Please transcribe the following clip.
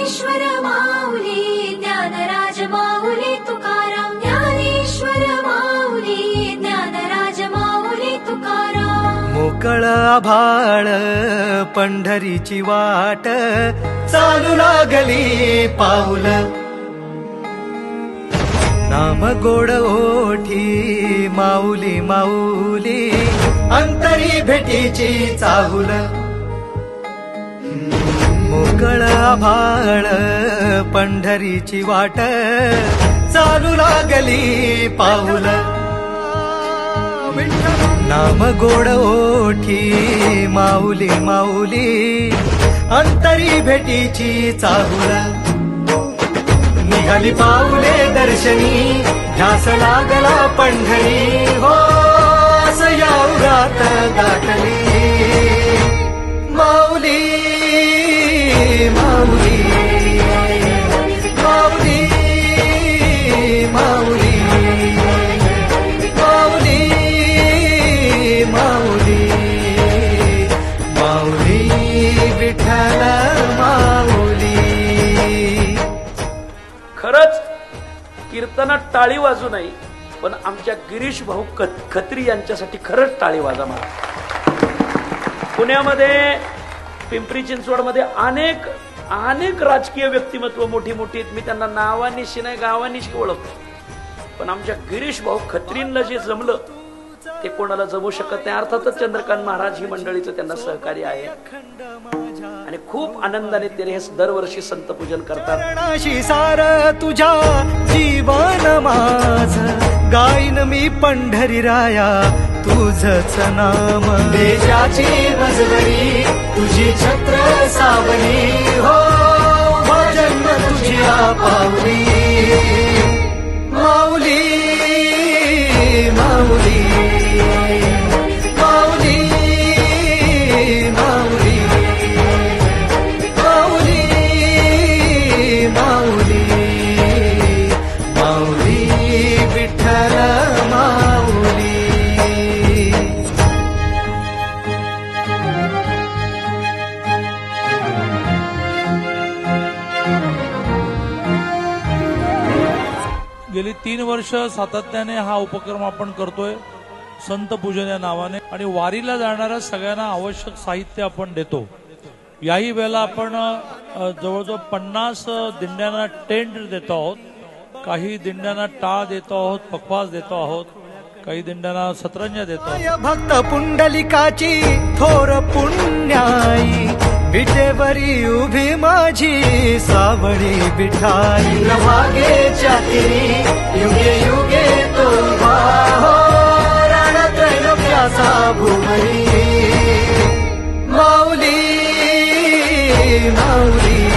ज्ञानेश्वर माऊली ज्ञानराज माऊली तुकाराम ज्ञानेश्वर माऊली ज्ञानराज माऊली तुकाराम मोकळ आभाळ पंढरीची वाट चालू लागली पाऊल नाम गोड ओठी माऊली माऊली अंतरी भेटीची चाहुल मोकळ आभाळ पंढरीची वाट चालू लागली पाऊल नाम गोड ओठी माऊली माऊली अंतरी भेटीची चाहुल निघाली पाऊले दर्शनी ध्यास लागला पंढरी हो असं या उरात दाटली माऊली माऊली माऊली माऊली माऊली माऊली माऊली विठ्ठल माऊली खरंच कीर्तनात टाळी वाजू नाही पण आमच्या गिरीश भाऊ खत्री यांच्यासाठी खरंच टाळी वाजा मला पुण्यामध्ये पिंपरी चिंचवडमध्ये अनेक राजकीय व्यक्तिमत्व मोठी आहेत मी त्यांना नावानिशी नाही गावानिशी ओळखतो पण आमच्या गिरीश भाऊ खत्रींना जे जमलं ते कोणाला जमू शकत नाही अर्थातच चंद्रकांत महाराज ही मंडळीचं त्यांना सहकार्य आहे आणि खूप आनंदाने ते हे दरवर्षी संत पूजन करतात सार तुझ्या जीवन माझ गाईन मी पंढरी राया तुझच नाम देशाची मजबरी तुझी छत्र सावली हो भजन तुझ्या पावली माऊली माऊली माऊली माऊली माऊली माऊली माऊली विठ्ठल माऊली गेली 3 वर्ष सातत्याने हा उपक्रम आपण करतोय संत पूजन या नावाने आणि वारीला जाणाऱ्या सगळ्यांना आवश्यक साहित्य आपण देतो याही वेळेला आपण जवळजवळ 50 दिंड्यांना टेंट देतो आहोत काही दिंड्यांना टाळ देतो आहोत पखवाज देतो आहोत काही दिंड्यांना सतरंजा देतो भक्त पुंडलिकाची थोर पुण्याई विटेवरी उभी माझी सावळी विठाई भागेच्या तिरी युगे युगे तो हो रणत्रैलोक्याचा भुवरी माऊली माऊली